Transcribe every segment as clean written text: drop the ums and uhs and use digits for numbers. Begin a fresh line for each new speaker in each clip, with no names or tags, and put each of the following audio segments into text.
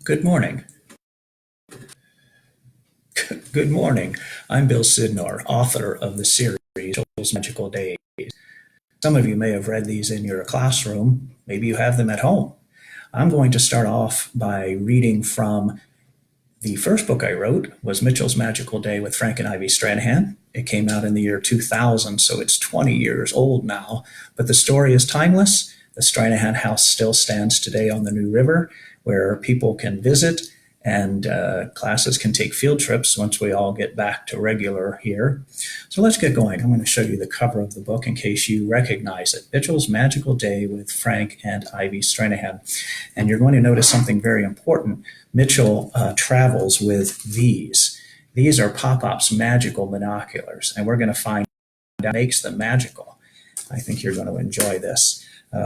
Good morning. Good morning. I'm Bill Sydnor, author of the series Mitchell's Magical Days. Some of you may have read these in your classroom. Maybe you have them at home. I'm going to start off by reading from the first book I wrote was Mitchell's Magical Day with Frank and Ivy Stranahan. It came out in the year 2000, so it's 20 years old now. But the story is timeless. The Stranahan house still stands today on the New River, where people can visit and classes can take field trips once we all get back to regular here. So let's get going. I'm going to show you the cover of the book in case you recognize it. Mitchell's Magical Day with Frank and Ivy Stranahan. And you're going to notice something very important. Mitchell travels with these. These are Pop-Op's magical binoculars, and we're going to find out what makes them magical. I think you're going to enjoy this.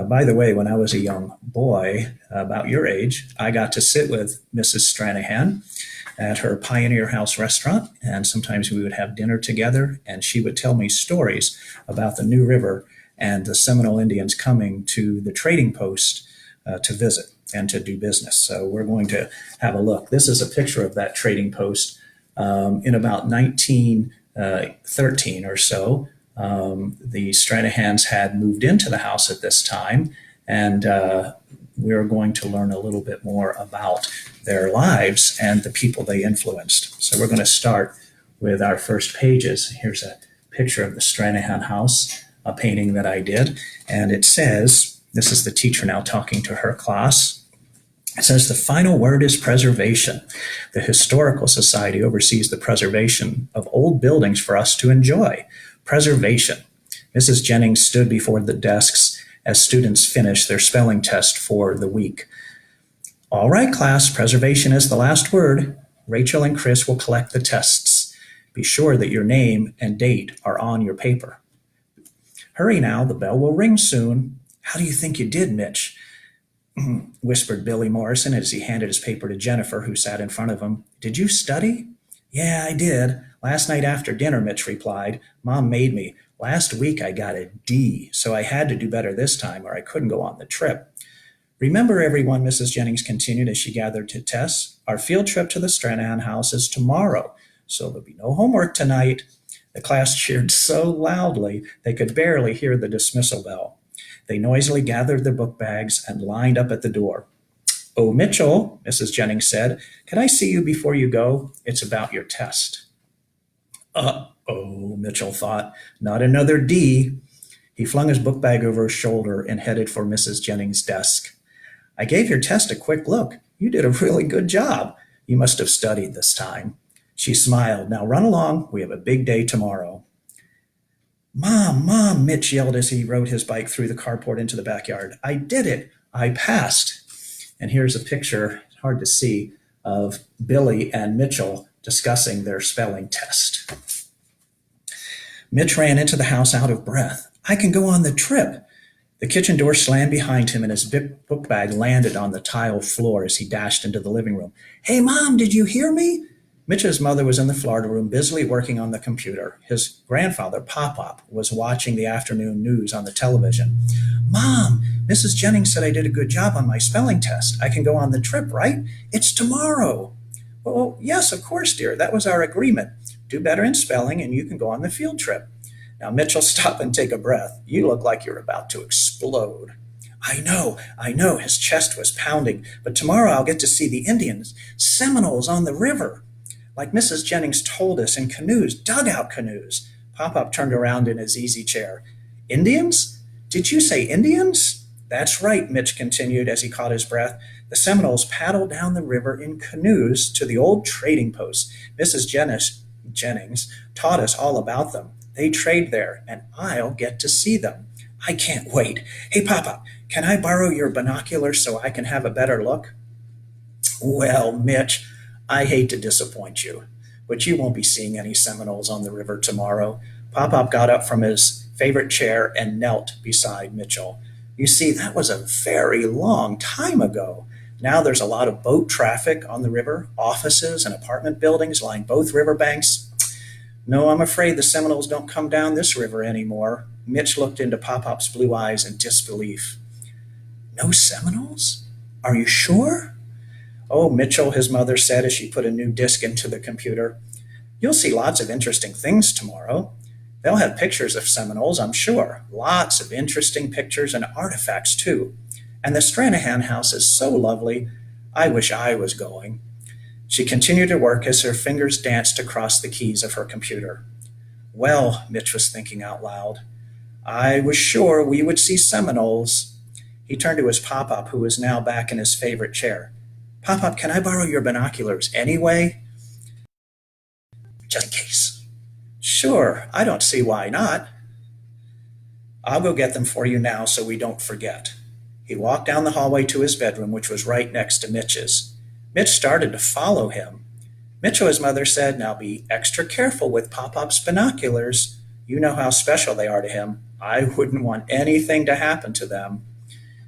By the way, when I was a young boy, about your age, I got to sit with Mrs. Stranahan at her Pioneer House restaurant, and sometimes we would have dinner together, and she would tell me stories about the New River and the Seminole Indians coming to the trading post to visit and to do business. So we're going to have a look. This is a picture of that trading post in about 1913 or so. The Stranahans had moved into the house at this time, and we're going to learn a little bit more about their lives and the people they influenced. So we're going to start with our first pages. Here's a picture of the Stranahan house, a painting that I did, and it says, this is the teacher now talking to her class. It says, the final word is preservation. The Historical Society oversees the preservation of old buildings for us to enjoy. Preservation. Mrs. Jennings stood before the desks as students finished their spelling test for the week. All right, class, preservation is the last word. Rachel and Chris will collect the tests. Be sure that your name and date are on your paper. Hurry now, the bell will ring soon. How do you think you did, Mitch? Whispered Billy Morrison as he handed his paper to Jennifer, who sat in front of him. Did you study? Yeah, I did. Last night after dinner, Mitch replied. Mom made me. Last week I got a D, so I had to do better this time or I couldn't go on the trip. Remember, everyone, Mrs. Jennings continued as she gathered to tests, our field trip to the Stranahan house is tomorrow, so there'll be no homework tonight. The class cheered so loudly they could barely hear the dismissal bell. They noisily gathered their book bags and lined up at the door. Oh, Mitchell, Mrs. Jennings said, can I see you before you go? It's about your test. Uh-oh, Mitchell thought. Not another D. He flung his book bag over his shoulder and headed for Mrs. Jennings' desk. I gave your test a quick look. You did a really good job. You must have studied this time. She smiled. Now run along. We have a big day tomorrow. Mom, Mitch yelled as he rode his bike through the carport into the backyard. I did it. I passed. And here's a picture, hard to see, of Billy and Mitchell discussing their spelling test. Mitch ran into the house out of breath. I can go on the trip. The kitchen door slammed behind him and his book bag landed on the tile floor as he dashed into the living room. Hey, Mom, did you hear me? Mitch's mother was in the Florida room busily working on the computer. His grandfather, Pop-Op, was watching the afternoon news on the television. Mom, Mrs. Jennings said I did a good job on my spelling test. I can go on the trip, right? It's tomorrow. Well, yes, of course, dear. That was our agreement. Do better in spelling and you can go on the field trip. Now, Mitchell, stop and take a breath. You look like you're about to explode. I know. His chest was pounding. But tomorrow I'll get to see the Indians, Seminoles on the river. Like Mrs. Jennings told us, in canoes, dugout canoes. Pop-Up turned around in his easy chair. Indians? Did you say Indians? That's right, Mitch continued as he caught his breath. The Seminoles paddled down the river in canoes to the old trading post. Mrs. Jennings taught us all about them. They trade there, and I'll get to see them. I can't wait. Hey, Pop-Up, can I borrow your binoculars so I can have a better look? Well, Mitch, I hate to disappoint you, but you won't be seeing any Seminoles on the river tomorrow. Pop-Up got up from his favorite chair and knelt beside Mitchell. You see, that was a very long time ago. Now there's a lot of boat traffic on the river. Offices and apartment buildings line both riverbanks. No, I'm afraid the Seminoles don't come down this river anymore. Mitch looked into Pop-Pop's blue eyes in disbelief. No Seminoles? Are you sure? Oh, Mitchell, his mother said as she put a new disk into the computer, you'll see lots of interesting things tomorrow. They'll have pictures of Seminoles, I'm sure. Lots of interesting pictures and artifacts, too. And the Stranahan house is so lovely. I wish I was going. She continued to work as her fingers danced across the keys of her computer. Well, Mitch was thinking out loud, I was sure we would see Seminoles. He turned to his pop-up, who was now back in his favorite chair. Pop-up, can I borrow your binoculars anyway? Just in case. Sure, I don't see why not. I'll go get them for you now so we don't forget. He walked down the hallway to his bedroom, which was right next to Mitch's. Mitch started to follow him. Mitchell, his mother said, now be extra careful with Pop-Pop's binoculars. You know how special they are to him. I wouldn't want anything to happen to them.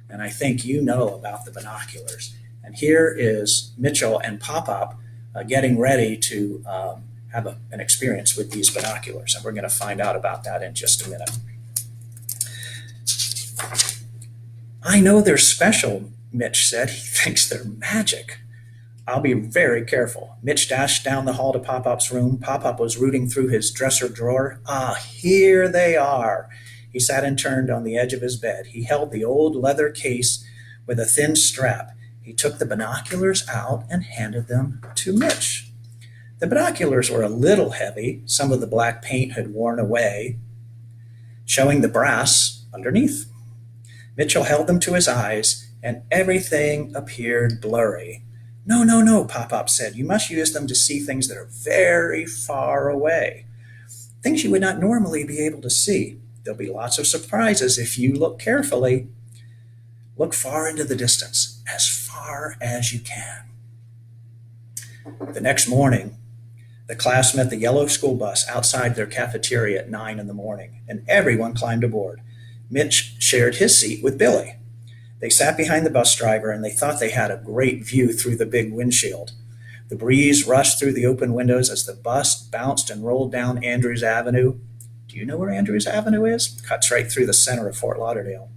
And I think you know about the binoculars. And here is Mitchell and Pop-Pop getting ready to have an experience with these binoculars. And we're going to find out about that in just a minute. I know they're special, Mitch said. He thinks they're magic. I'll be very careful. Mitch dashed down the hall to Pop-Pop's room. Pop-Pop was rooting through his dresser drawer. Ah, here they are. He sat and turned on the edge of his bed. He held the old leather case with a thin strap. He took the binoculars out and handed them to Mitch. The binoculars were a little heavy. Some of the black paint had worn away, showing the brass underneath. Mitchell held them to his eyes, and everything appeared blurry. No, no, no, Pop-Pop said. You must use them to see things that are very far away. Things you would not normally be able to see. There'll be lots of surprises if you look carefully. Look far into the distance, as far as you can. The next morning, the class met the yellow school bus outside their cafeteria at 9 in the morning, and everyone climbed aboard. Mitch shared his seat with Billy. They sat behind the bus driver, and they thought they had a great view through the big windshield. The breeze rushed through the open windows as the bus bounced and rolled down Andrews Avenue. Do you know where Andrews Avenue is? Cuts right through the center of Fort Lauderdale.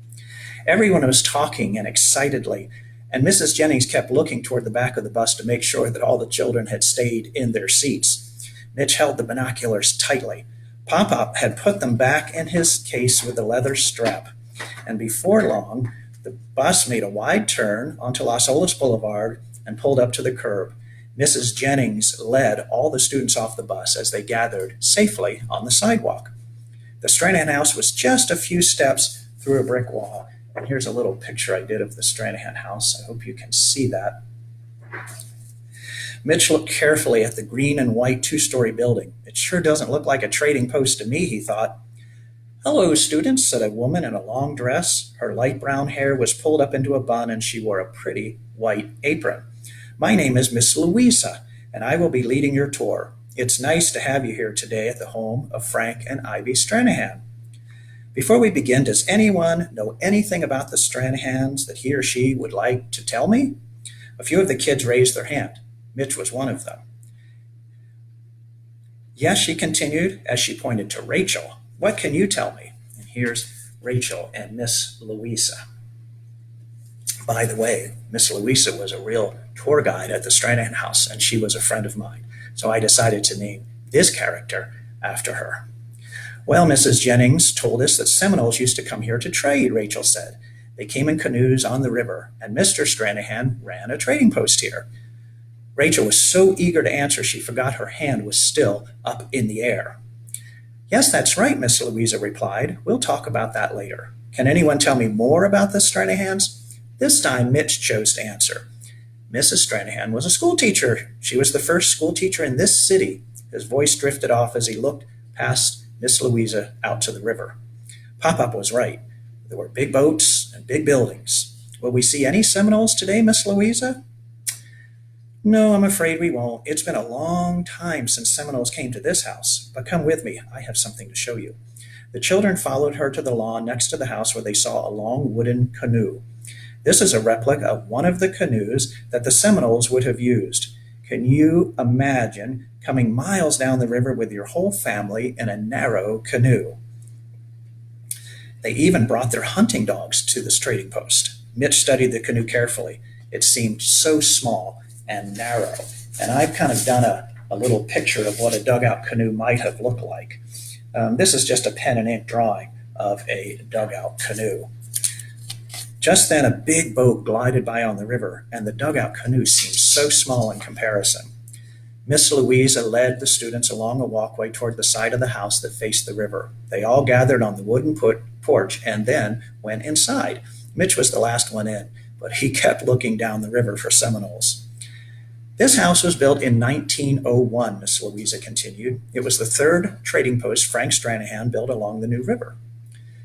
Everyone was talking and excitedly, and Mrs. Jennings kept looking toward the back of the bus to make sure that all the children had stayed in their seats. Mitch held the binoculars tightly. Pop-Pop had put them back in his case with the leather strap, and before long, the bus made a wide turn onto Las Olas Boulevard and pulled up to the curb. Mrs. Jennings led all the students off the bus as they gathered safely on the sidewalk. The Stranahan house was just a few steps through a brick wall. And here's a little picture I did of the Stranahan house. I hope you can see that. Mitch looked carefully at the green and white two-story building. It sure doesn't look like a trading post to me, he thought. Hello, students, said a woman in a long dress. Her light brown hair was pulled up into a bun, and she wore a pretty white apron. My name is Miss Louisa, and I will be leading your tour. It's nice to have you here today at the home of Frank and Ivy Stranahan. Before we begin, does anyone know anything about the Stranahans that he or she would like to tell me? A few of the kids raised their hand. Mitch was one of them. Yes, she continued as she pointed to Rachel. What can you tell me? And here's Rachel and Miss Louisa. By the way, Miss Louisa was a real tour guide at the Stranahan house, and she was a friend of mine. So I decided to name this character after her. Well, Mrs. Jennings told us that Seminoles used to come here to trade, Rachel said. They came in canoes on the river, and Mr. Stranahan ran a trading post here. Rachel was so eager to answer she forgot her hand was still up in the air. Yes, that's right, Miss Louisa replied. We'll talk about that later. Can anyone tell me more about the Stranahans? This time Mitch chose to answer. Mrs. Stranahan was a school teacher. She was the first school teacher in this city. His voice drifted off as he looked past Miss Louisa out to the river. Pop-Up was right. There were big boats and big buildings. Will we see any Seminoles today, Miss Louisa? No, I'm afraid we won't. It's been a long time since Seminoles came to this house. But come with me. I have something to show you. The children followed her to the lawn next to the house where they saw a long wooden canoe. This is a replica of one of the canoes that the Seminoles would have used. Can you imagine coming miles down the river with your whole family in a narrow canoe? They even brought their hunting dogs to this trading post. Mitch studied the canoe carefully. It seemed so small and narrow. And I've kind of done a little picture of what a dugout canoe might have looked like. This is just a pen and ink drawing of a dugout canoe. Just then, a big boat glided by on the river, and the dugout canoe seemed so small in comparison. Miss Louisa led the students along a walkway toward the side of the house that faced the river. They all gathered on the wooden porch and then went inside. Mitch was the last one in, but he kept looking down the river for Seminoles. This house was built in 1901, Miss Louisa continued. It was the third trading post Frank Stranahan built along the New River.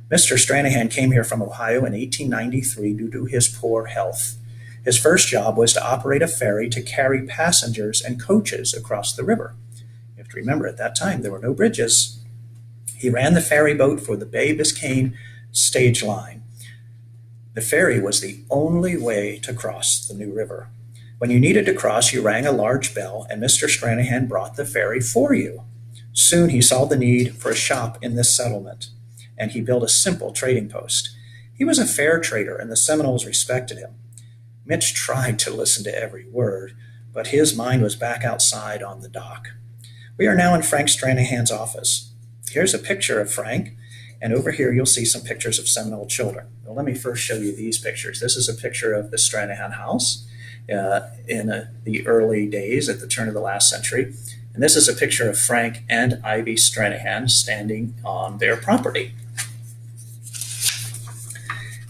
Mr. Stranahan came here from Ohio in 1893 due to his poor health. His first job was to operate a ferry to carry passengers and coaches across the river. You have to remember, at that time, there were no bridges. He ran the ferry boat for the Bay Biscayne stage line. The ferry was the only way to cross the New River. When you needed to cross, you rang a large bell, and Mr. Stranahan brought the ferry for you. Soon he saw the need for a shop in this settlement, and he built a simple trading post. He was a fair trader, and the Seminoles respected him. Mitch tried to listen to every word, but his mind was back outside on the dock. We are now in Frank Stranahan's office. Here's a picture of Frank, and over here you'll see some pictures of Seminole children. Well, let me first show you these pictures. This is a picture of the Stranahan house in the early days at the turn of the last century. And this is a picture of Frank and Ivy Stranahan standing on their property.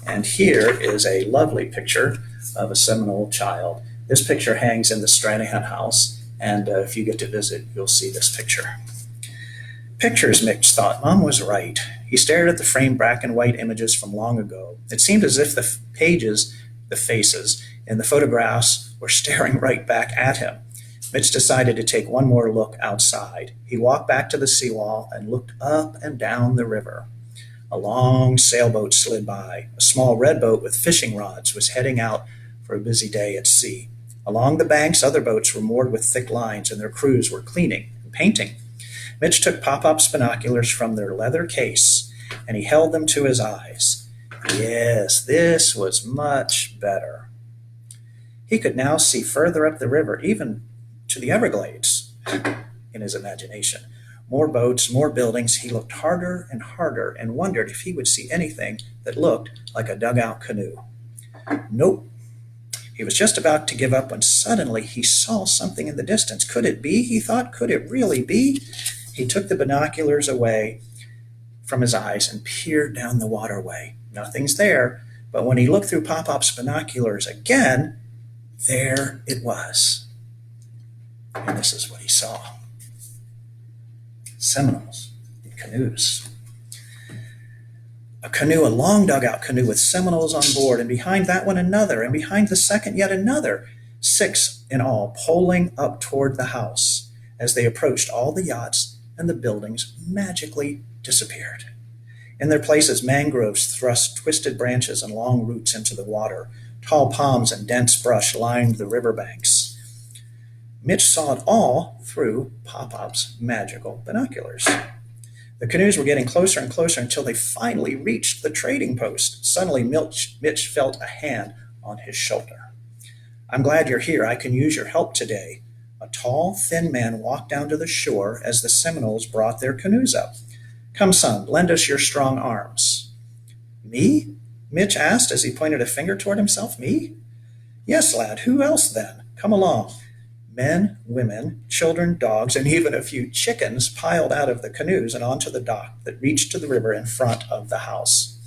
And here is a lovely picture of a Seminole child. This picture hangs in the Stranahan house, and if you get to visit, you'll see this picture. Pictures, Mitch thought. Mom was right. He stared at the framed black and white images from long ago. It seemed as if the pages, the faces, in the photographs were staring right back at him. Mitch decided to take one more look outside. He walked back to the seawall and looked up and down the river. A long sailboat slid by. A small red boat with fishing rods was heading out for a busy day at sea. Along the banks, other boats were moored with thick lines, and their crews were cleaning and painting. Mitch took Pop-Pop's binoculars from their leather case, and he held them to his eyes. Yes, this was much better. He could now see further up the river, even to the Everglades, in his imagination. More boats, more buildings. He looked harder and harder and wondered if he would see anything that looked like a dugout canoe. Nope. He was just about to give up when suddenly he saw something in the distance. Could it be? He thought. Could it really be? He took the binoculars away from his eyes and peered down the waterway. Nothing's there, but when he looked through Pop-Pop's binoculars again, there it was. And this is what he saw. Seminoles in canoes. A canoe, a long dugout canoe with Seminoles on board, and behind that one another, and behind the second yet another. 6 in all, poling up toward the house. As they approached, all the yachts and the buildings magically disappeared. In their places, mangroves thrust twisted branches and long roots into the water. Tall palms and dense brush lined the riverbanks. Mitch saw it all through Pop-Pop's magical binoculars. The canoes were getting closer and closer until they finally reached the trading post. Suddenly, Mitch felt a hand on his shoulder. I'm glad you're here. I can use your help today. A tall, thin man walked down to the shore as the Seminoles brought their canoes up. Come, son, lend us your strong arms. Me? Mitch asked as he pointed a finger toward himself. Me? Yes, lad. Who else then? Come along. Men, women, children, dogs, and even a few chickens piled out of the canoes and onto the dock that reached to the river in front of the house.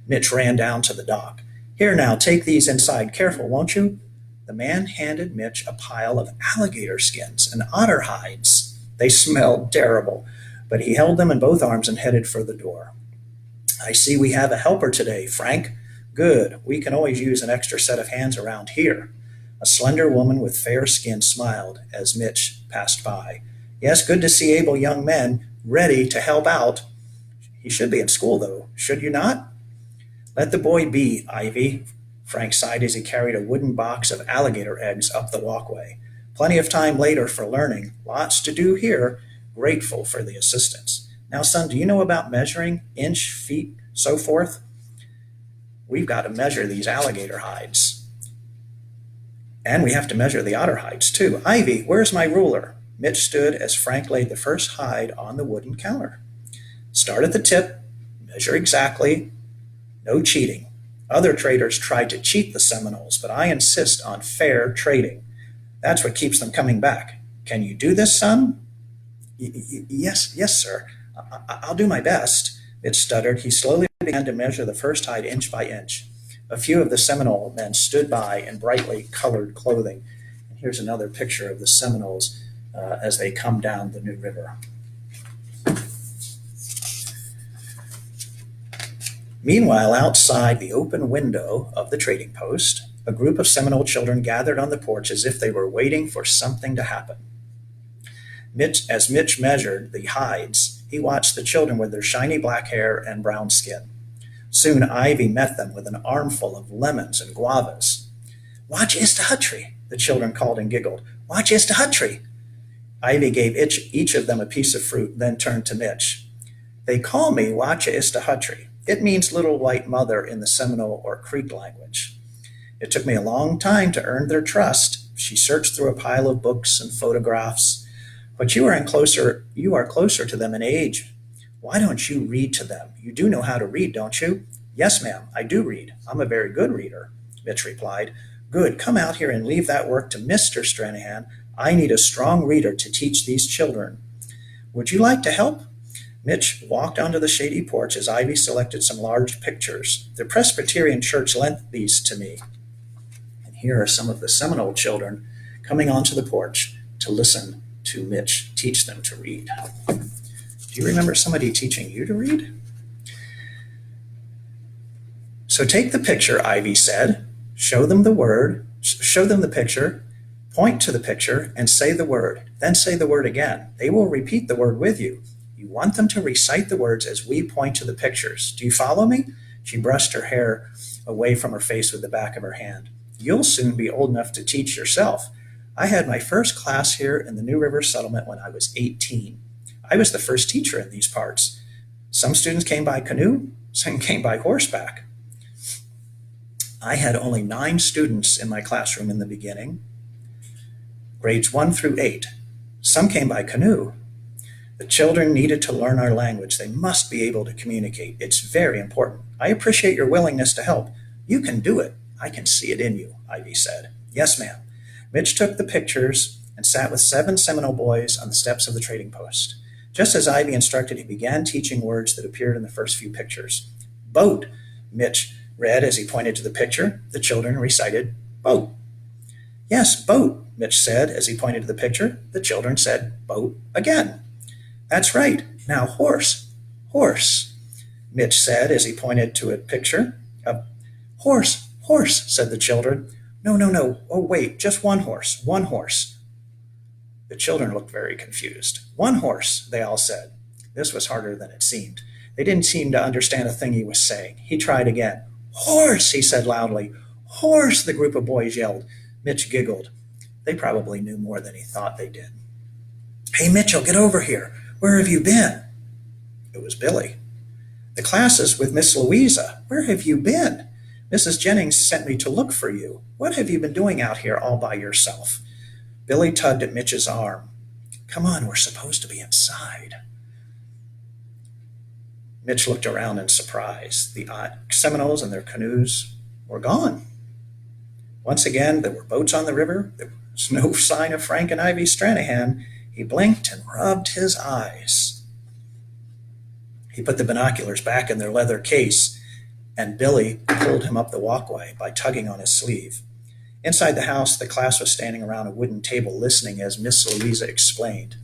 Mitch ran down to the dock. Here now, take these inside. Careful, won't you? The man handed Mitch a pile of alligator skins and otter hides. They smelled terrible, but he held them in both arms and headed for the door. I see we have a helper today, Frank. Good. We can always use an extra set of hands around here. A slender woman with fair skin smiled as Mitch passed by. Yes, good to see able young men ready to help out. He should be in school, though, should you not? Let the boy be, Ivy, Frank sighed as he carried a wooden box of alligator eggs up the walkway. Plenty of time later for learning. Lots to do here. Grateful for the assistance. Now, son, do you know about measuring? Inch, feet, so forth? We've got to measure these alligator hides. And we have to measure the otter hides, too. Ivy, where's my ruler? Mitch stood as Frank laid the first hide on the wooden counter. Start at the tip, measure exactly, no cheating. Other traders tried to cheat the Seminoles, but I insist on fair trading. That's what keeps them coming back. Can you do this, son? Yes, sir. I'll do my best, It stuttered. He slowly began to measure the first hide inch by inch. A few of the Seminole men stood by in brightly colored clothing. And here's another picture of the Seminoles as they come down the New River. Meanwhile, outside the open window of the trading post, a group of Seminole children gathered on the porch as if they were waiting for something to happen. As Mitch measured the hides, he watched the children with their shiny black hair and brown skin. Soon Ivy met them with an armful of lemons and guavas. "Watch Istahutri," the children called and giggled. "Watch Istahutri." Ivy gave each of them a piece of fruit, then turned to Mitch. "They call me Wacha Istahutri. It means little white mother in the Seminole or Creek language. It took me a long time to earn their trust." She searched through a pile of books and photographs. "But you are closer to them in age. Why don't you read to them? You do know how to read, don't you?" "Yes, ma'am, I do read. I'm a very good reader," Mitch replied. "Good. Come out here and leave that work to Mr. Stranahan. I need a strong reader to teach these children. Would you like to help?" Mitch walked onto the shady porch as Ivy selected some large pictures. "The Presbyterian Church lent these to me." And here are some of the Seminole children coming onto the porch to listen to Mitch teach them to read. Do you remember somebody teaching you to read? "So take the picture," Ivy said. Show them the picture, point to the picture, and say the word. Then say the word again. They will repeat the word with you. You want them to recite the words as we point to the pictures. Do you follow me?" She brushed her hair away from her face with the back of her hand. "You'll soon be old enough to teach yourself. I had my first class here in the New River settlement when I was 18. I was the first teacher in these parts. Some students came by canoe, some came by horseback. I had only 9 students in my classroom in the beginning, grades 1 through 8. Some came by canoe. The children needed to learn our language. They must be able to communicate. It's very important. I appreciate your willingness to help. You can do it. I can see it in you," Ivy said. "Yes, ma'am." Mitch took the pictures and sat with 7 Seminole boys on the steps of the trading post. Just as Ivy instructed, he began teaching words that appeared in the first few pictures. "Boat," Mitch read as he pointed to the picture. The children recited, "Boat." "Yes, boat," Mitch said as he pointed to the picture. The children said, "Boat," again. "That's right. Now horse, horse," Mitch said as he pointed to a picture. "Horse, horse," said the children. No. Oh, wait, just one horse, one horse." The children looked very confused. "One horse," they all said. This was harder than it seemed. They didn't seem to understand a thing he was saying. He tried again. "Horse," he said loudly. "Horse," the group of boys yelled. Mitch giggled. They probably knew more than he thought they did. "Hey, Mitchell, get over here. Where have you been?" It was Billy. "The class is with Miss Louisa. Where have you been? Mrs. Jennings sent me to look for you. What have you been doing out here all by yourself?" Billy tugged at Mitch's arm. "Come on, we're supposed to be inside." Mitch looked around in surprise. The Seminoles and their canoes were gone. Once again, there were boats on the river. There was no sign of Frank and Ivy Stranahan. He blinked and rubbed his eyes. He put the binoculars back in their leather case, and Billy pulled him up the walkway by tugging on his sleeve. Inside the house, the class was standing around a wooden table listening as Miss Louisa explained.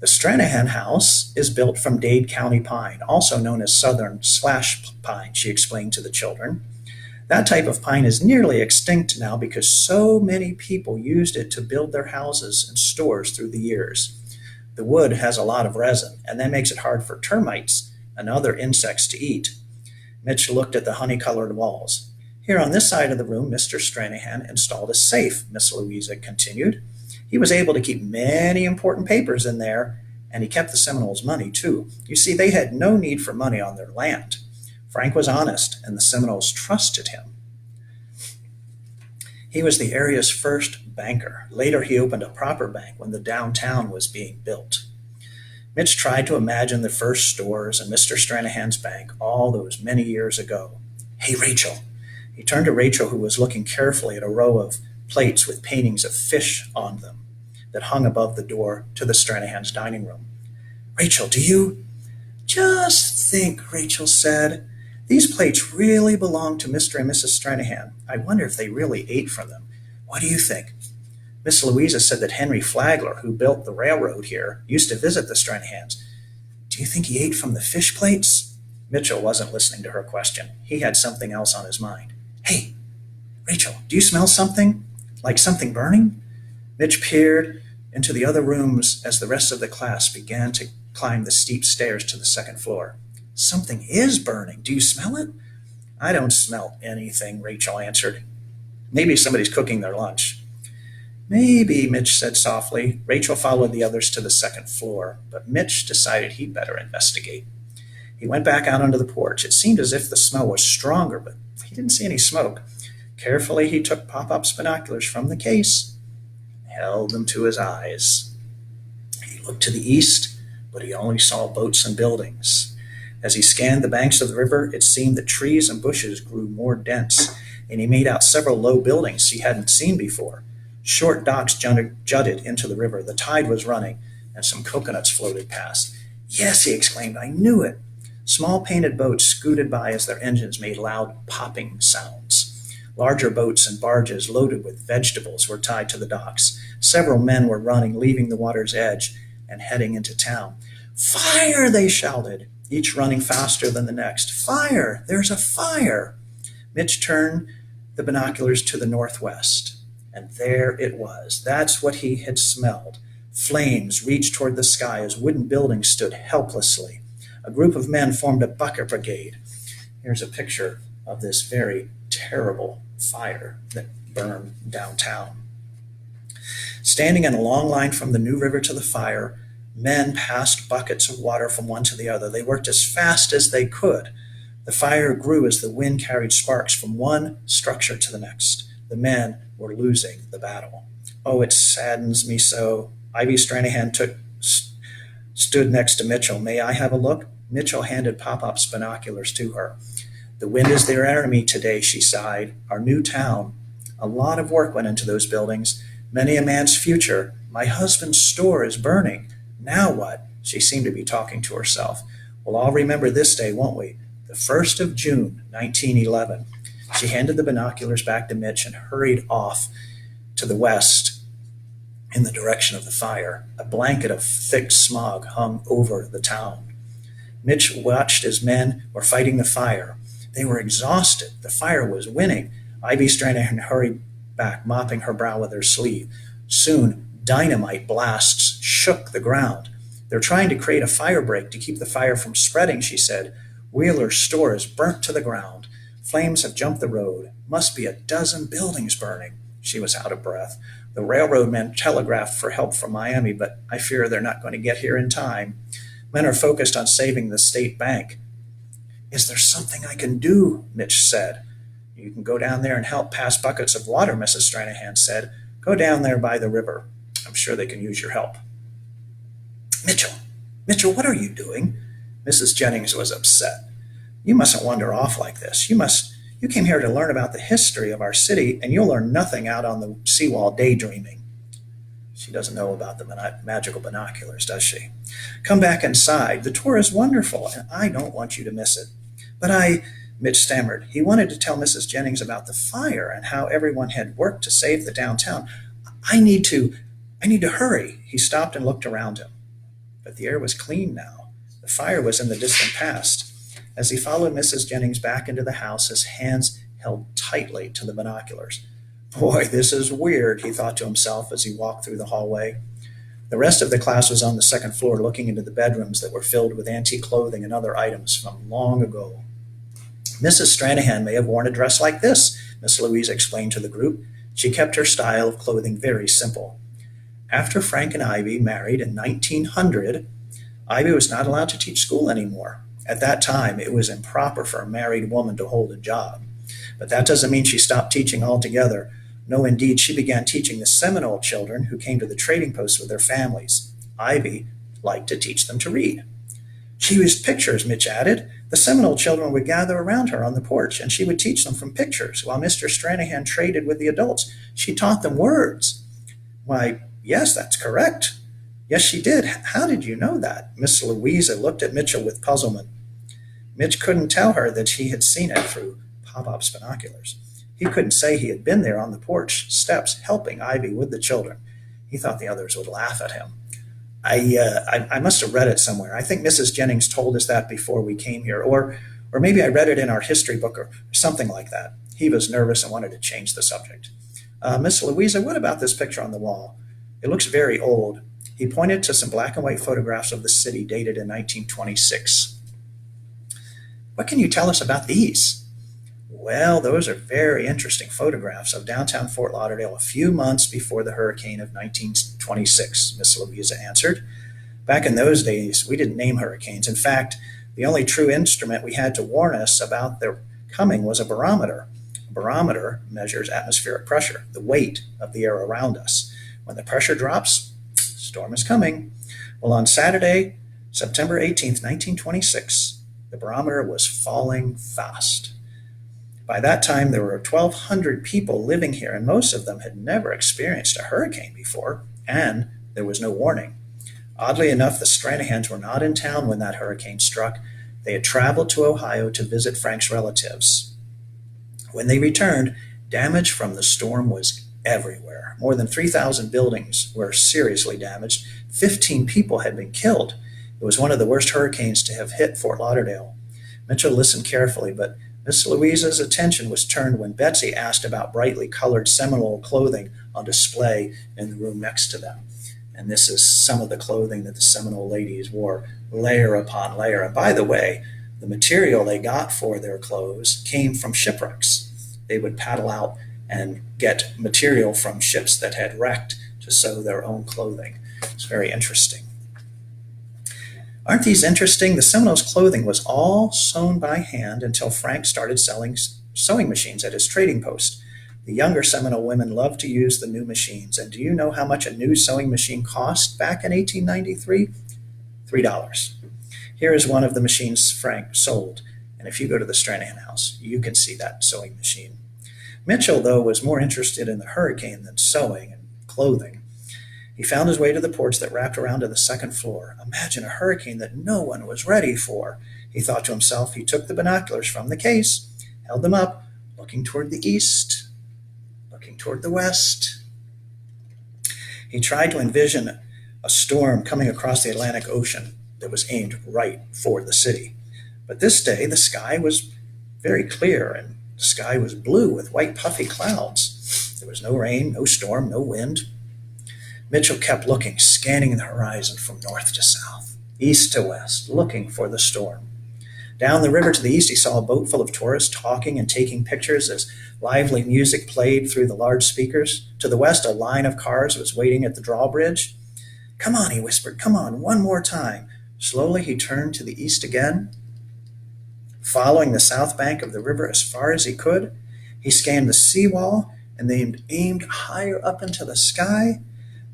"The Stranahan house is built from Dade County pine, also known as southern slash pine," she explained to the children. "That type of pine is nearly extinct now because so many people used it to build their houses and stores through the years. The wood has a lot of resin, and that makes it hard for termites and other insects to eat." Mitch looked at the honey-colored walls. "Here on this side of the room, Mr. Stranahan installed a safe," Miss Louisa continued. "He was able to keep many important papers in there, and he kept the Seminoles' money, too. You see, they had no need for money on their land. Frank was honest, and the Seminoles trusted him. He was the area's first banker. Later, he opened a proper bank when the downtown was being built. Mitch tried to imagine the first stores and Mr. Stranahan's bank all those many years ago. Hey, Rachel. He turned to Rachel, who was looking carefully at a row of plates with paintings of fish on them that hung above the door to the Stranahans' dining room. Rachel, do you? Just think, Rachel said. These plates really belong to Mr. and Mrs. Stranahan. I wonder if they really ate from them. What do you think? Miss Louisa said that Henry Flagler, who built the railroad here, used to visit the Stranahans. Do you think he ate from the fish plates? Mitchell wasn't listening to her question. He had something else on his mind. Hey, Rachel, do you smell something? Like something burning? Mitch peered into the other rooms as the rest of the class began to climb the steep stairs to the second floor. Something is burning. Do you smell it? I don't smell anything, Rachel answered. Maybe somebody's cooking their lunch. Maybe, Mitch said softly. Rachel followed the others to the second floor, but Mitch decided he'd better investigate. He went back out onto the porch. It seemed as if the smell was stronger, but he didn't see any smoke. Carefully, he took Pop-Up's binoculars from the case and held them to his eyes. He looked to the east, but he only saw boats and buildings. As he scanned the banks of the river, it seemed that trees and bushes grew more dense, and he made out several low buildings he hadn't seen before. Short docks jutted into the river. The tide was running, and some coconuts floated past. Yes, he exclaimed, I knew it. Small painted boats scooted by as their engines made loud popping sounds. Larger boats and barges loaded with vegetables were tied to the docks. Several men were running, leaving the water's edge and heading into town. Fire, they shouted, each running faster than the next. Fire, there's a fire. Mitch turned the binoculars to the northwest, and there it was. That's what he had smelled. Flames reached toward the sky as wooden buildings stood helplessly. A group of men formed a bucket brigade. Here's a picture of this very terrible fire that burned downtown. Standing in a long line from the New River to the fire, men passed buckets of water from one to the other. They worked as fast as they could. The fire grew as the wind carried sparks from one structure to the next. The men were losing the battle. Oh, it saddens me so. Ivy Stranahan stood next to Mitchell. May I have a look? Mitchell handed Pop-Up's binoculars to her. The wind is their enemy today, she sighed. Our new town. A lot of work went into those buildings. Many a man's future. My husband's store is burning. Now what? She seemed to be talking to herself. We'll all remember this day, won't we? The 1st of June, 1911. She handed the binoculars back to Mitch and hurried off to the west in the direction of the fire. A blanket of thick smog hung over the town. Mitch watched as men were fighting the fire. They were exhausted. The fire was winning. Ivy Stranahan hurried back, mopping her brow with her sleeve. Soon, dynamite blasts shook the ground. They're trying to create a fire break to keep the fire from spreading, she said. Wheeler's store is burnt to the ground. Flames have jumped the road. Must be a dozen buildings burning. She was out of breath. The railroad men telegraphed for help from Miami, but I fear they're not going to get here in time. Men are focused on saving the state bank. Is there something I can do? Mitch said. You can go down there and help pass buckets of water, Mrs. Stranahan said. Go down there by the river. I'm sure they can use your help. Mitchell, what are you doing? Mrs. Jennings was upset. You mustn't wander off like this. You came here to learn about the history of our city, and you'll learn nothing out on the seawall daydreaming. She doesn't know about the magical binoculars, does she? Come back inside. The tour is wonderful, and I don't want you to miss it. But Mitch stammered. He wanted to tell Mrs. Jennings about the fire and how everyone had worked to save the downtown. I need to hurry. He stopped and looked around him. But the air was clean now. The fire was in the distant past. As he followed Mrs. Jennings back into the house, his hands held tightly to the binoculars. Boy, this is weird, he thought to himself as he walked through the hallway. The rest of the class was on the second floor looking into the bedrooms that were filled with antique clothing and other items from long ago. Mrs. Stranahan may have worn a dress like this, Miss Louise explained to the group. She kept her style of clothing very simple. After Frank and Ivy married in 1900, Ivy was not allowed to teach school anymore. At that time, it was improper for a married woman to hold a job. But that doesn't mean she stopped teaching altogether. No, indeed, she began teaching the Seminole children who came to the trading posts with their families. Ivy liked to teach them to read. She used pictures, Mitch added. The Seminole children would gather around her on the porch, and she would teach them from pictures while Mr. Stranahan traded with the adults. She taught them words. Why, yes, that's correct. Yes, she did. How did you know that? Miss Louisa looked at Mitchell with puzzlement. Mitch couldn't tell her that he had seen it through Pop-Pop's binoculars. He couldn't say he had been there on the porch steps helping Ivy with the children. He thought the others would laugh at him. I must have read it somewhere. I think Mrs. Jennings told us that before we came here, or maybe I read it in our history book or something like that. He was nervous and wanted to change the subject. Miss Louisa, what about this picture on the wall? It looks very old. He pointed to some black and white photographs of the city dated in 1926. What can you tell us about these? Well, those are very interesting photographs of downtown Fort Lauderdale a few months before the hurricane of 1926, Miss Louisa answered. Back in those days, we didn't name hurricanes. In fact, the only true instrument we had to warn us about their coming was a barometer. A barometer measures atmospheric pressure, the weight of the air around us. When the pressure drops, storm is coming. Well, on Saturday, September 18th, 1926, the barometer was falling fast. By that time, there were 1,200 people living here, and most of them had never experienced a hurricane before, and there was no warning. Oddly enough, the Stranahans were not in town when that hurricane struck. They had traveled to Ohio to visit Frank's relatives. When they returned, damage from the storm was everywhere. More than 3,000 buildings were seriously damaged. 15 people had been killed. It was one of the worst hurricanes to have hit Fort Lauderdale. Mitchell listened carefully, but Miss Louisa's attention was turned when Betsy asked about brightly colored Seminole clothing on display in the room next to them. And this is some of the clothing that the Seminole ladies wore, layer upon layer. And by the way, the material they got for their clothes came from shipwrecks. They would paddle out and get material from ships that had wrecked to sew their own clothing. It's very interesting. Aren't these interesting? The Seminoles' clothing was all sewn by hand until Frank started selling sewing machines at his trading post. The younger Seminole women loved to use the new machines. And do you know how much a new sewing machine cost back in 1893? $3. Here is one of the machines Frank sold. And if you go to the Stranahan house, you can see that sewing machine. Mitchell, though, was more interested in the hurricane than sewing and clothing. He found his way to the porch that wrapped around to the second floor. Imagine a hurricane that no one was ready for, he thought to himself. He took the binoculars from the case, held them up, looking toward the east, looking toward the west. He tried to envision a storm coming across the Atlantic Ocean that was aimed right for the city. But this day, the sky was very clear, and the sky was blue with white puffy clouds. There was no rain, no storm, no wind. Mitchell kept looking, scanning the horizon from north to south, east to west, looking for the storm. Down the river to the east, he saw a boat full of tourists talking and taking pictures as lively music played through the large speakers. To the west, a line of cars was waiting at the drawbridge. "Come on," he whispered, "come on, one more time." Slowly, he turned to the east again. Following the south bank of the river as far as he could, he scanned the seawall and then aimed higher up into the sky.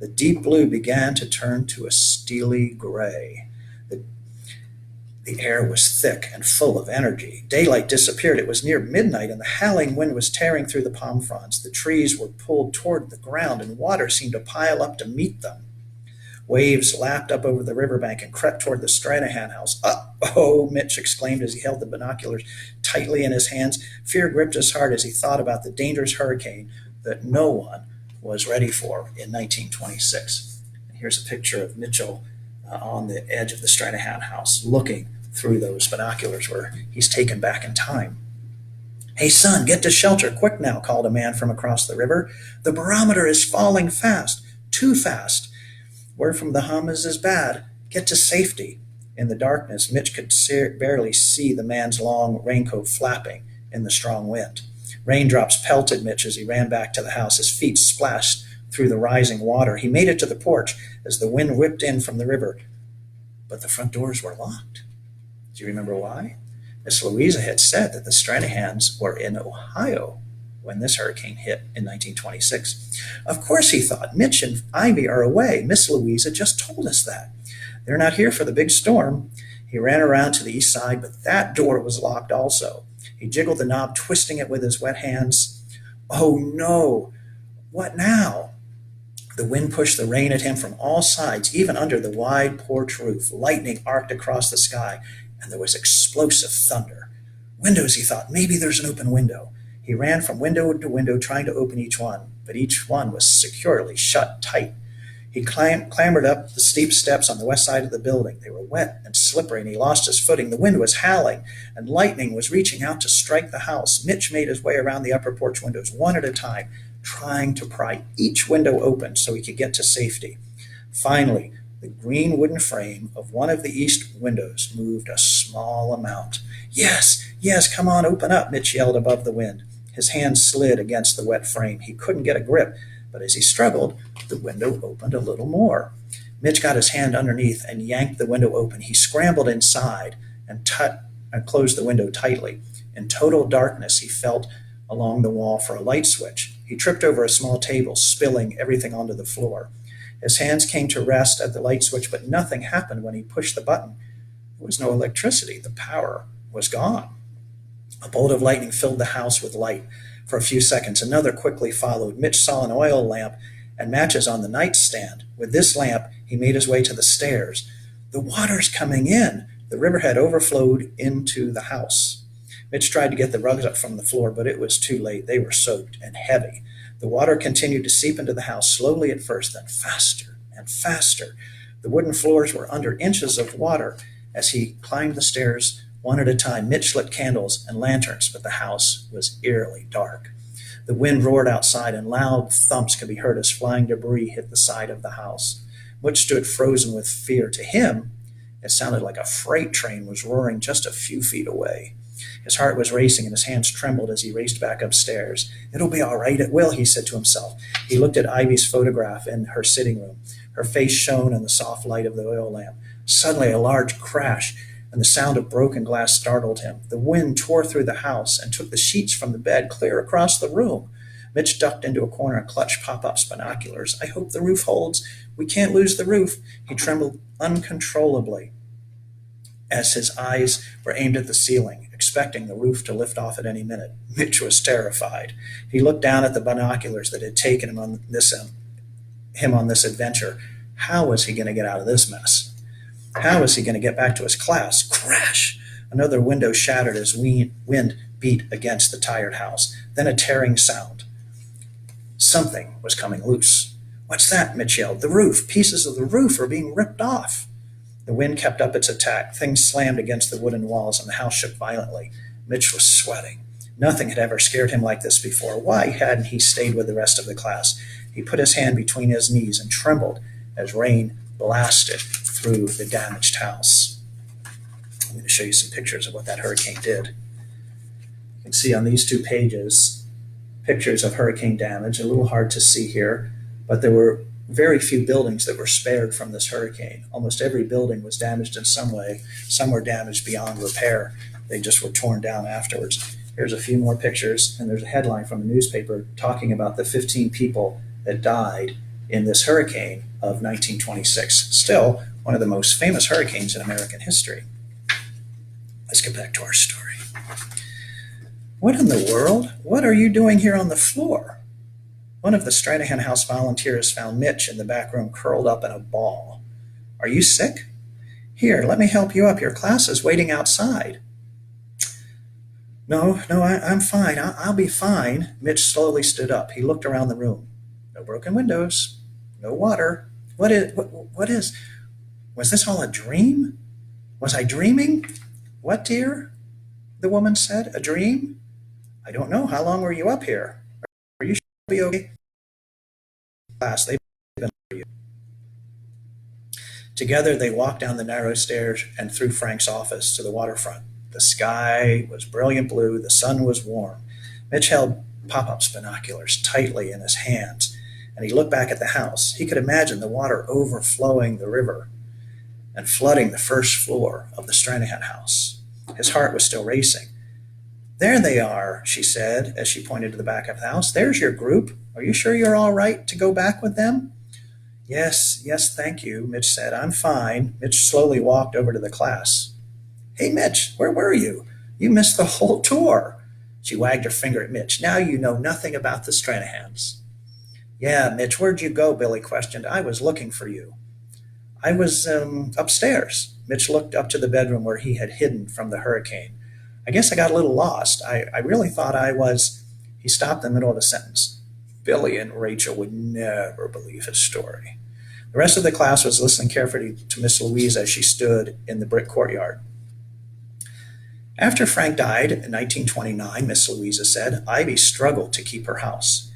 The deep blue began to turn to a steely gray. The air was thick and full of energy. Daylight disappeared. It was near midnight, and the howling wind was tearing through the palm fronds. The trees were pulled toward the ground, and water seemed to pile up to meet them. Waves lapped up over the riverbank and crept toward the Stranahan house. "Uh-oh," Mitch exclaimed as he held the binoculars tightly in his hands. Fear gripped his heart as he thought about the dangerous hurricane that no one was ready for in 1926. And here's a picture of Mitchell on the edge of the Stranahan house, looking through those binoculars where he's taken back in time. "Hey, son, get to shelter, quick now," called a man from across the river. "The barometer is falling fast, too fast. Word from the Bahamas is bad. Get to safety." In the darkness, Mitch could barely see the man's long raincoat flapping in the strong wind. Raindrops pelted Mitch as he ran back to the house. His feet splashed through the rising water. He made it to the porch as the wind whipped in from the river. But the front doors were locked. Do you remember why? Miss Louisa had said that the Stranahans were in Ohio. when this hurricane hit in 1926. Of course, he thought, Mitch and Ivy are away. Miss Louisa just told us that. They're not here for the big storm. He ran around to the east side, but that door was locked also. He jiggled the knob, twisting it with his wet hands. Oh no! What now? The wind pushed the rain at him from all sides, even under the wide porch roof. Lightning arced across the sky, and there was explosive thunder. Windows, he thought. Maybe there's an open window. He ran from window to window, trying to open each one, but each one was securely shut tight. He clambered up the steep steps on the west side of the building. They were wet and slippery, and he lost his footing. The wind was howling, and lightning was reaching out to strike the house. Mitch made his way around the upper porch windows, one at a time, trying to pry each window open so he could get to safety. Finally, the green wooden frame of one of the east windows moved a small amount. Yes, yes, come on, open up, Mitch yelled above the wind. His hand slid against the wet frame. He couldn't get a grip, but as he struggled, the window opened a little more. Mitch got his hand underneath and yanked the window open. He scrambled inside and closed the window tightly. In total darkness, he felt along the wall for a light switch. He tripped over a small table, spilling everything onto the floor. His hands came to rest at the light switch, but nothing happened when he pushed the button. There was no electricity. The power was gone. A bolt of lightning filled the house with light. For a few seconds, another quickly followed. Mitch saw an oil lamp and matches on the nightstand. With this lamp, he made his way to the stairs. The water's coming in. The river had overflowed into the house. Mitch tried to get the rugs up from the floor, but it was too late. They were soaked and heavy. The water continued to seep into the house, slowly at first, then faster and faster. The wooden floors were under inches of water. As he climbed the stairs one at a time, Mitch lit candles and lanterns, but the house was eerily dark. The wind roared outside, and loud thumps could be heard as flying debris hit the side of the house. Mitch stood frozen with fear. To him, it sounded like a freight train was roaring just a few feet away. His heart was racing and his hands trembled as he raced back upstairs. It'll be all right, it will, he said to himself. He looked at Ivy's photograph in her sitting room. Her face shone in the soft light of the oil lamp. Suddenly, a large crash and the sound of broken glass startled him. The wind tore through the house and took the sheets from the bed clear across the room. Mitch ducked into a corner and clutched Pop-Up's binoculars. I hope the roof holds. We can't lose the roof. He trembled uncontrollably as his eyes were aimed at the ceiling, expecting the roof to lift off at any minute. Mitch was terrified. He looked down at the binoculars that had taken him on this adventure. How was he going to get out of this mess? How was he going to get back to his class? Crash! Another window shattered as wind beat against the tired house. Then a tearing sound. Something was coming loose. What's that? Mitch yelled. The roof. Pieces of the roof are being ripped off. The wind kept up its attack. Things slammed against the wooden walls, and the house shook violently. Mitch was sweating. Nothing had ever scared him like this before. Why hadn't he stayed with the rest of the class? He put his hand between his knees and trembled as rain blasted through the damaged house. I'm going to show you some pictures of what that hurricane did. You can see on these 2 pages pictures of hurricane damage. A little hard to see here, but there were very few buildings that were spared from this hurricane. Almost every building was damaged in some way. Some were damaged beyond repair. They just were torn down afterwards. Here's a few more pictures, and there's a headline from a newspaper talking about the 15 people that died in this hurricane of 1926. Still, one of the most famous hurricanes in American history. Let's get back to our story. What in the world? What are you doing here on the floor? One of the Stranahan house volunteers found Mitch in the back room curled up in a ball. Are you sick? Here, let me help you up. Your class is waiting outside. No, I'm fine. I'll be fine. Mitch slowly stood up. He looked around the room. No broken windows. No water. What is? Was this all a dream? Was I dreaming? What, dear? The woman said. A dream? I don't know. How long were you up here? Are you sure you'll be okay? Class, they've been for you. Together, they walked down the narrow stairs and through Frank's office to the waterfront. The sky was brilliant blue. The sun was warm. Mitch held Pop-Up's binoculars tightly in his hands, and he looked back at the house. He could imagine the water overflowing the river and flooding the first floor of the Stranahan house. His heart was still racing. There they are, she said as she pointed to the back of the house. There's your group. Are you sure you're all right to go back with them? Yes, yes, thank you, Mitch said. I'm fine. Mitch slowly walked over to the class. Hey, Mitch, where were you? You missed the whole tour. She wagged her finger at Mitch. Now you know nothing about the Stranahans. Yeah, Mitch, where'd you go? Billy questioned. I was looking for you. I was upstairs. Mitch looked up to the bedroom where he had hidden from the hurricane. I guess I got a little lost. I really thought I was. He stopped in the middle of a sentence. Billy and Rachel would never believe his story. The rest of the class was listening carefully to Miss Louise as she stood in the brick courtyard. After Frank died in 1929, Miss Louisa said, Ivy struggled to keep her house.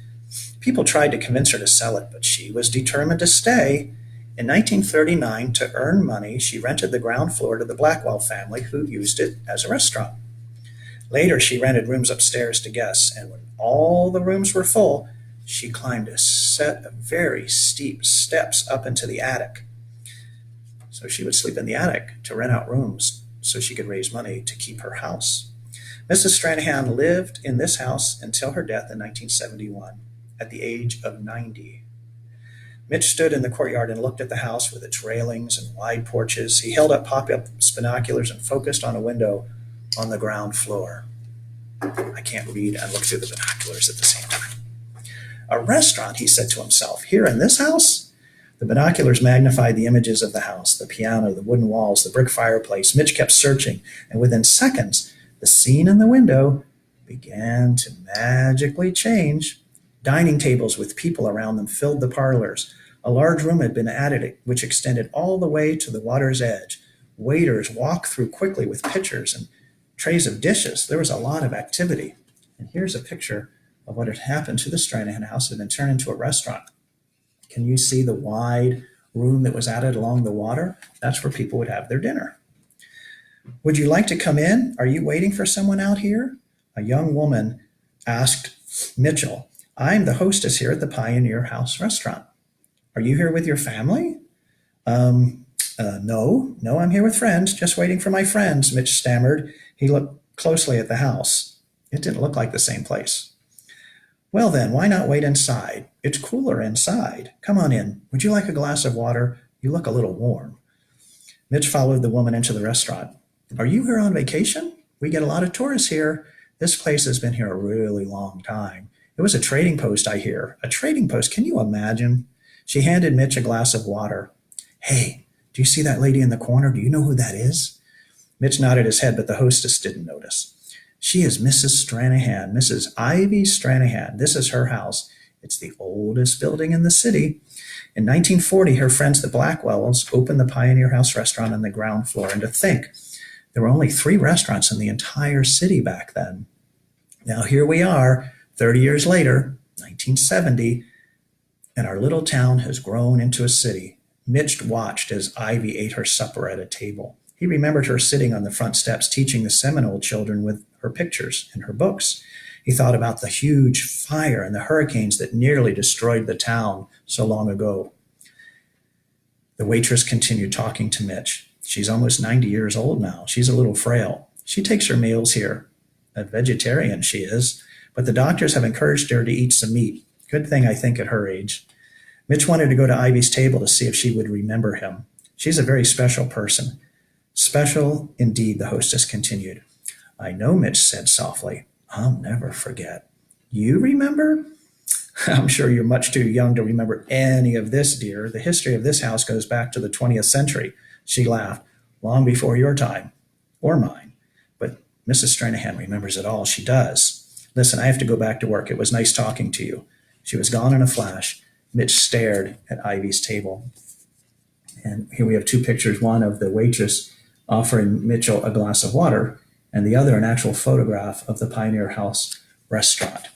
People tried to convince her to sell it, but she was determined to stay. In 1939, to earn money, she rented the ground floor to the Blackwell family, who used it as a restaurant. Later, she rented rooms upstairs to guests, and when all the rooms were full, she climbed a set of very steep steps up into the attic. So she would sleep in the attic to rent out rooms so she could raise money to keep her house. Mrs. Stranahan lived in this house until her death in 1971 at the age of 90. Mitch stood in the courtyard and looked at the house with its railings and wide porches. He held up pop-up binoculars and focused on a window on the ground floor. I can't read and look through the binoculars at the same time. A restaurant, he said to himself, here in this house? The binoculars magnified the images of the house, the piano, the wooden walls, the brick fireplace. Mitch kept searching, and within seconds, the scene in the window began to magically change. Dining tables with people around them filled the parlors. A large room had been added, which extended all the way to the water's edge. Waiters walked through quickly with pitchers and trays of dishes. There was a lot of activity. And here's a picture of what had happened to the Stranahan house. It had been turned into a restaurant. Can you see the wide room that was added along the water? That's where people would have their dinner. Would you like to come in? Are you waiting for someone out here? A young woman asked Mitchell. I'm the hostess here at the Pioneer House restaurant. Are you here with your family? No, I'm here with friends, just waiting for my friends, Mitch stammered. He looked closely at the house. It didn't look like the same place. Well then, why not wait inside? It's cooler inside. Come on in. Would you like a glass of water? You look a little warm. Mitch followed the woman into the restaurant. Are you here on vacation? We get a lot of tourists here. This place has been here a really long time. It was a trading post, I hear. A trading post, can you imagine? She handed Mitch a glass of water. Hey, do you see that lady in the corner? Do you know who that is? Mitch nodded his head, but the hostess didn't notice. She is Mrs. Stranahan, Mrs. Ivy Stranahan. This is her house. It's the oldest building in the city. In 1940, her friends, the Blackwells, opened the Pioneer House restaurant on the ground floor. And to think, there were only 3 restaurants in the entire city back then. Now here we are, 30 years later, 1970, and our little town has grown into a city. Mitch watched as Ivy ate her supper at a table. He remembered her sitting on the front steps teaching the Seminole children with her pictures and her books. He thought about the huge fire and the hurricanes that nearly destroyed the town so long ago. The waitress continued talking to Mitch. She's almost 90 years old now. She's a little frail. She takes her meals here. A vegetarian she is, but the doctors have encouraged her to eat some meat. Good thing, I think, at her age. Mitch wanted to go to Ivy's table to see if she would remember him. She's a very special person. Special indeed, the hostess continued. I know, Mitch said softly. I'll never forget. You remember? I'm sure you're much too young to remember any of this, dear. The history of this house goes back to the 20th century. She laughed. Long before your time. Or mine. But Mrs. Stranahan remembers it all. She does. Listen, I have to go back to work. It was nice talking to you. She was gone in a flash. Mitch stared at Ivy's table. And here we have 2 pictures, one of the waitress offering Mitchell a glass of water, and the other an actual photograph of the Pioneer House restaurant.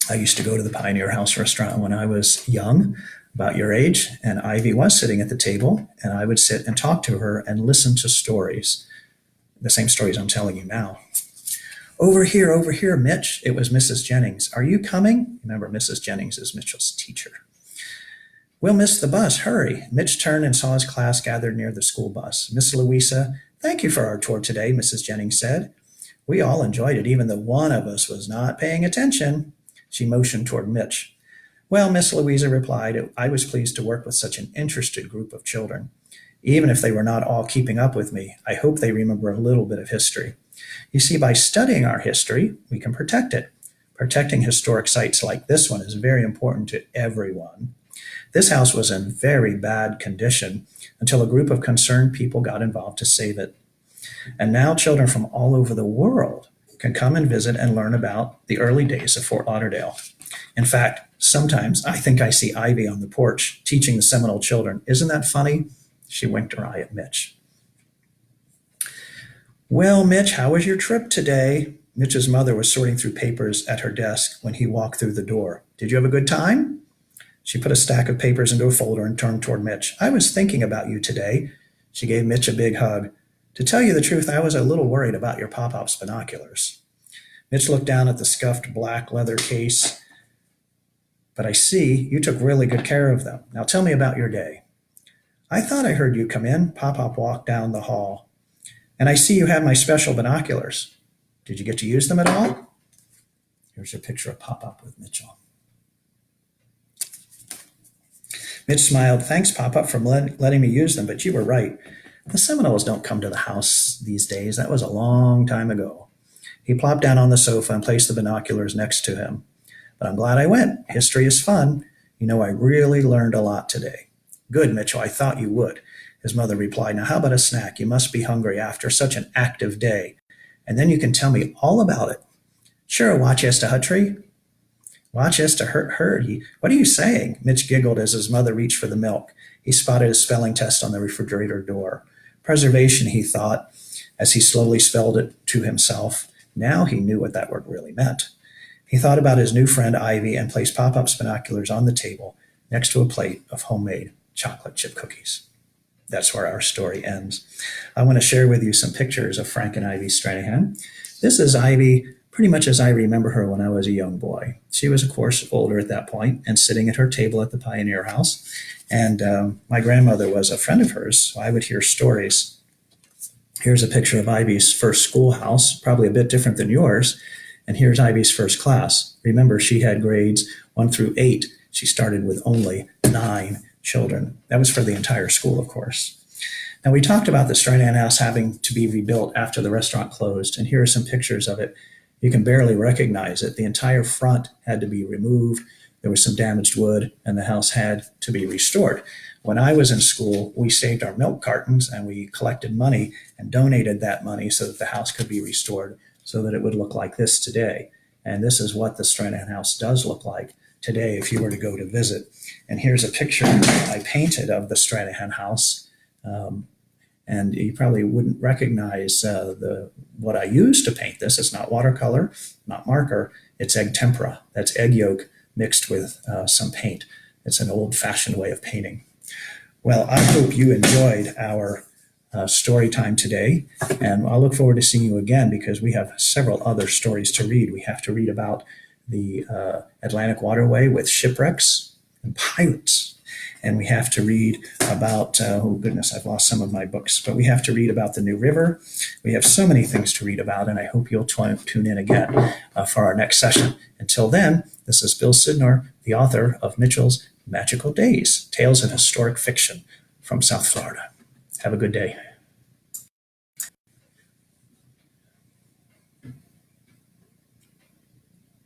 I used to go to the Pioneer House restaurant when I was young, about your age, and Ivy was sitting at the table, and I would sit and talk to her and listen to stories, the same stories I'm telling you now. Over here, Mitch. It was Mrs. Jennings. Are you coming? Remember, Mrs. Jennings is Mitchell's teacher. We'll miss the bus. Hurry. Mitch turned and saw his class gathered near the school bus. Miss Louisa, thank you for our tour today, Mrs. Jennings said. We all enjoyed it, even though one of us was not paying attention. She motioned toward Mitch. Well, Miss Louisa replied, I was pleased to work with such an interested group of children. Even if they were not all keeping up with me, I hope they remember a little bit of history. You see, by studying our history, we can protect it. Protecting historic sites like this one is very important to everyone. This house was in very bad condition until a group of concerned people got involved to save it. And now children from all over the world can come and visit and learn about the early days of Fort Lauderdale. In fact, sometimes I think I see Ivy on the porch teaching the Seminole children. Isn't that funny? She winked her eye at Mitch. Well, Mitch, how was your trip today? Mitch's mother was sorting through papers at her desk when he walked through the door. Did you have a good time? She put a stack of papers into a folder and turned toward Mitch. I was thinking about you today. She gave Mitch a big hug. To tell you the truth, I was a little worried about your Pop-Pop's binoculars. Mitch looked down at the scuffed black leather case. But I see you took really good care of them. Now tell me about your day. I thought I heard you come in. Pop-Pop walked down the hall. And I see you have my special binoculars. Did you get to use them at all? Here's a picture of Pop-Pop with Mitchell. Mitch smiled. Thanks, Pop-Pop, for letting me use them, but you were right. The Seminoles don't come to the house these days. That was a long time ago. He plopped down on the sofa and placed the binoculars next to him. But I'm glad I went. History is fun. You know, I really learned a lot today. Good, Mitchell. I thought you would. His mother replied, now how about a snack? You must be hungry after such an active day. And then you can tell me all about it. Sure, Watchester Huttry. Watchester Herd. What are you saying? Mitch giggled as his mother reached for the milk. He spotted a spelling test on the refrigerator door. Preservation, he thought, as he slowly spelled it to himself. Now he knew what that word really meant. He thought about his new friend Ivy and placed Pop-Pop's binoculars on the table next to a plate of homemade chocolate chip cookies. That's where our story ends. I want to share with you some pictures of Frank and Ivy Stranahan. This is Ivy, pretty much as I remember her when I was a young boy. She was, of course, older at that point and sitting at her table at the Pioneer House. And my grandmother was a friend of hers, so I would hear stories. Here's a picture of Ivy's first schoolhouse, probably a bit different than yours. And here's Ivy's first class. Remember, she had grades 1 through 8. She started with only 9 children. That was for the entire school, of course. Now, we talked about the Stranahan house having to be rebuilt after the restaurant closed, and here are some pictures of it. You can barely recognize it. The entire front had to be removed. There was some damaged wood, and the house had to be restored. When I was in school, we saved our milk cartons, and we collected money and donated that money so that the house could be restored so that it would look like this today. And this is what the Stranahan house does look like today if you were to go to visit. And here's a picture I painted of the Stranahan house. And you probably wouldn't recognize what I used to paint this. It's not watercolor, not marker. It's egg tempera. That's egg yolk mixed with some paint. It's an old-fashioned way of painting. Well, I hope you enjoyed our story time today, and I'll look forward to seeing you again because we have several other stories to read. We have to read about the Atlantic Waterway with shipwrecks and pirates. And we have to read about, oh goodness, I've lost some of my books, but we have to read about the New River. We have so many things to read about, and I hope you'll tune in again for our next session. Until then, this is Bill Sydnor, the author of Mitchell's Magical Days, Tales of Historic Fiction from South Florida. Have a good day.